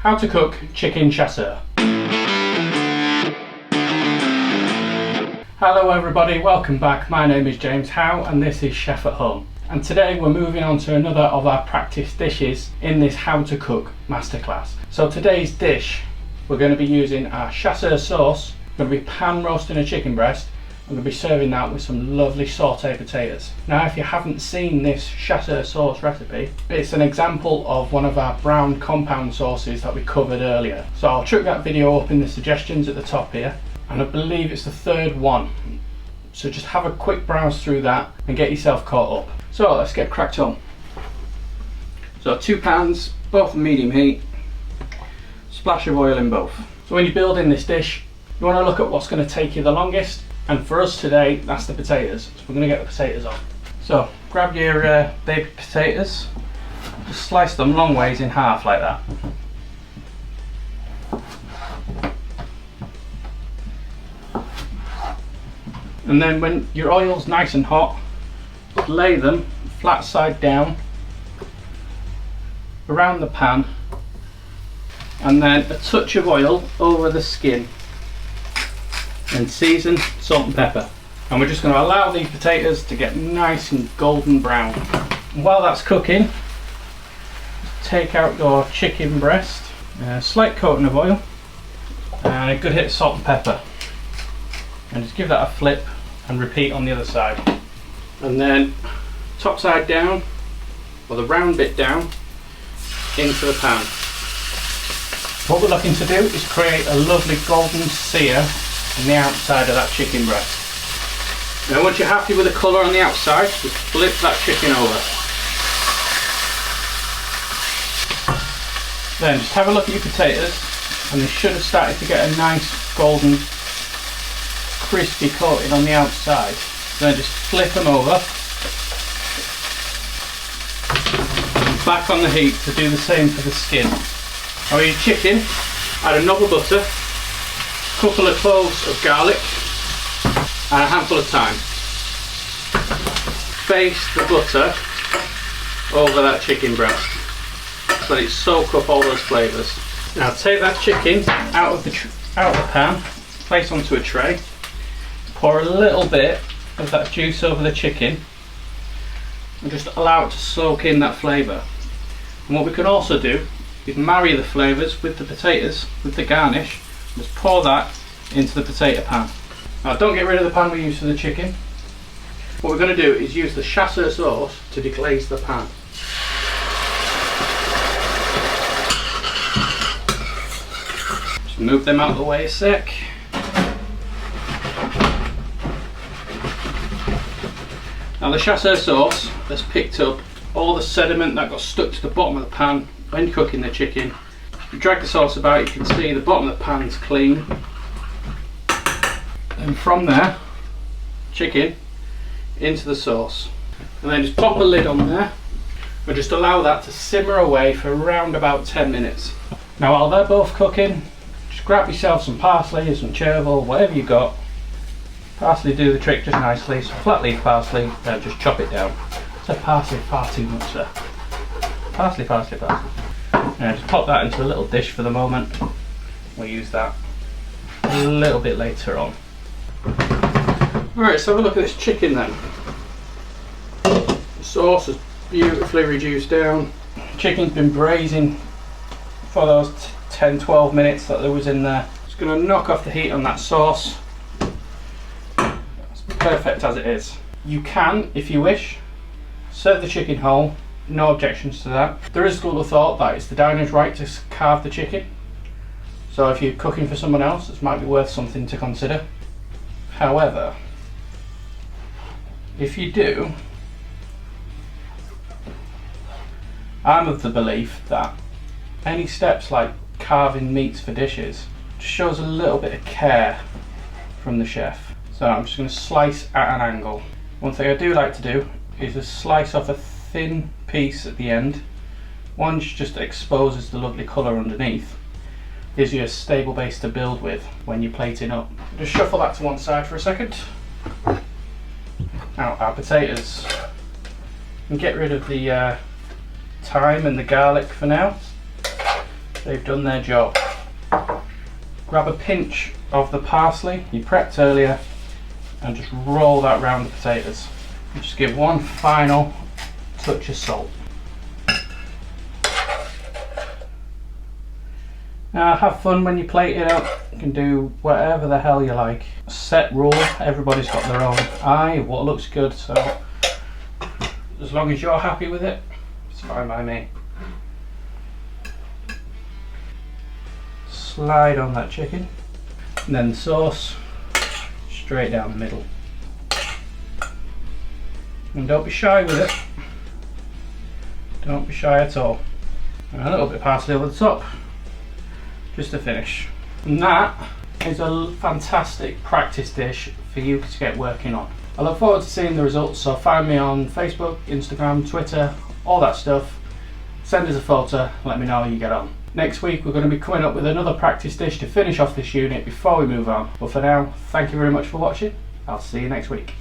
How to cook chicken chasseur. Hello everybody, welcome back. My name is James Howe and this is Chef at Home. And today we're moving on to another of our practice dishes in this how to cook masterclass. So today's dish, we're going to be using our chasseur sauce. We're going to be pan roasting a chicken breast. I'm going to be serving that with some lovely sauteed potatoes. Now if you haven't seen this chasseur sauce recipe, it's an example of one of our brown compound sauces that we covered earlier. So I'll chuck that video up in the suggestions at the top here, and I believe it's the third one. So just have a quick browse through that and get yourself caught up. So let's get cracked on. So 2 pans, both medium heat, splash of oil in both. So when you're building this dish, you want to look at what's going to take you the longest. And for us today, that's the potatoes. So we're going to get the potatoes on. So grab your baby potatoes, just slice them long ways in half like that. And then when your oil's nice and hot, lay them flat side down around the pan, and then a touch of oil over the skin. And season, salt and pepper. And we're just going to allow these potatoes to get nice and golden brown. And while that's cooking, take out your chicken breast, a slight coating of oil, and a good hit of salt and pepper. And just give that a flip and repeat on the other side. And then top side down, or the round bit down, into the pan. What we're looking to do is create a lovely golden sear on the outside of that chicken breast. Now once you're happy with the colour on the outside, just flip that chicken over. Then just have a look at your potatoes, and they should have started to get a nice golden crispy coating on the outside. Then just flip them over and back on the heat to do the same for the skin. Now your chicken, add a knob of butter, couple of cloves of garlic and a handful of thyme. Baste the butter over that chicken breast, let it soak up all those flavours. Now take that chicken out of the pan, place onto a tray, pour a little bit of that juice over the chicken and just allow it to soak in that flavour. And what we can also do is marry the flavours with the potatoes, with the garnish. Just pour that into the potato pan. Now don't get rid of the pan we used for the chicken. What we're going to do is use the chasseur sauce to deglaze the pan. Just move them out of the way a sec. Now the chasseur sauce has picked up all the sediment that got stuck to the bottom of the pan when cooking the chicken. If you drag the sauce about, you can see the bottom of the pan's clean. And from there, chicken into the sauce. And then just pop a lid on there and just allow that to simmer away for around about 10 minutes. Now while they're both cooking, just grab yourself some parsley, some chervil, whatever you got. Parsley do the trick just nicely, so flat leaf parsley, then just chop it down. So parsley far too much there. Parsley. Now just pop that into a little dish for the moment. We'll use that a little bit later on. Alright, so have a look at this chicken then. The sauce is beautifully reduced down. Chicken's been braising for those 10-12 minutes that there was in there. Just going to knock off the heat on that sauce. It's perfect as it is. You can, if you wish, serve the chicken whole. No objections to that. There is a school of thought that it's the diner's right to carve the chicken. So if you're cooking for someone else, this might be worth something to consider. However, if you do, I'm of the belief that any steps like carving meats for dishes just shows a little bit of care from the chef. So I'm just going to slice at an angle. One thing I do like to do is just slice off a thin piece at the end. One just exposes the lovely colour underneath. Gives you a stable base to build with when you're plating up. Just shuffle that to one side for a second. Now our potatoes. And get rid of the thyme and the garlic for now. they've done their job. Grab a pinch of the parsley you prepped earlier and just roll that round the potatoes. And just give one final touch of salt. Now have fun when you plate it up. You can do whatever the hell you like. Set rule, everybody's got their own eye of what looks good, so as long as you're happy with it, it's fine by me. Slide on that chicken, and then the sauce straight down the middle. And don't be shy with it. Don't be shy at all. And a little bit of parsley over the top, just to finish. And that is a fantastic practice dish for you to get working on. I look forward to seeing the results, so find me on Facebook, Instagram, Twitter, all that stuff. Send us a photo, let me know how you get on. Next week we're going to be coming up with another practice dish to finish off this unit before we move on. But for now, thank you very much for watching. I'll see you next week.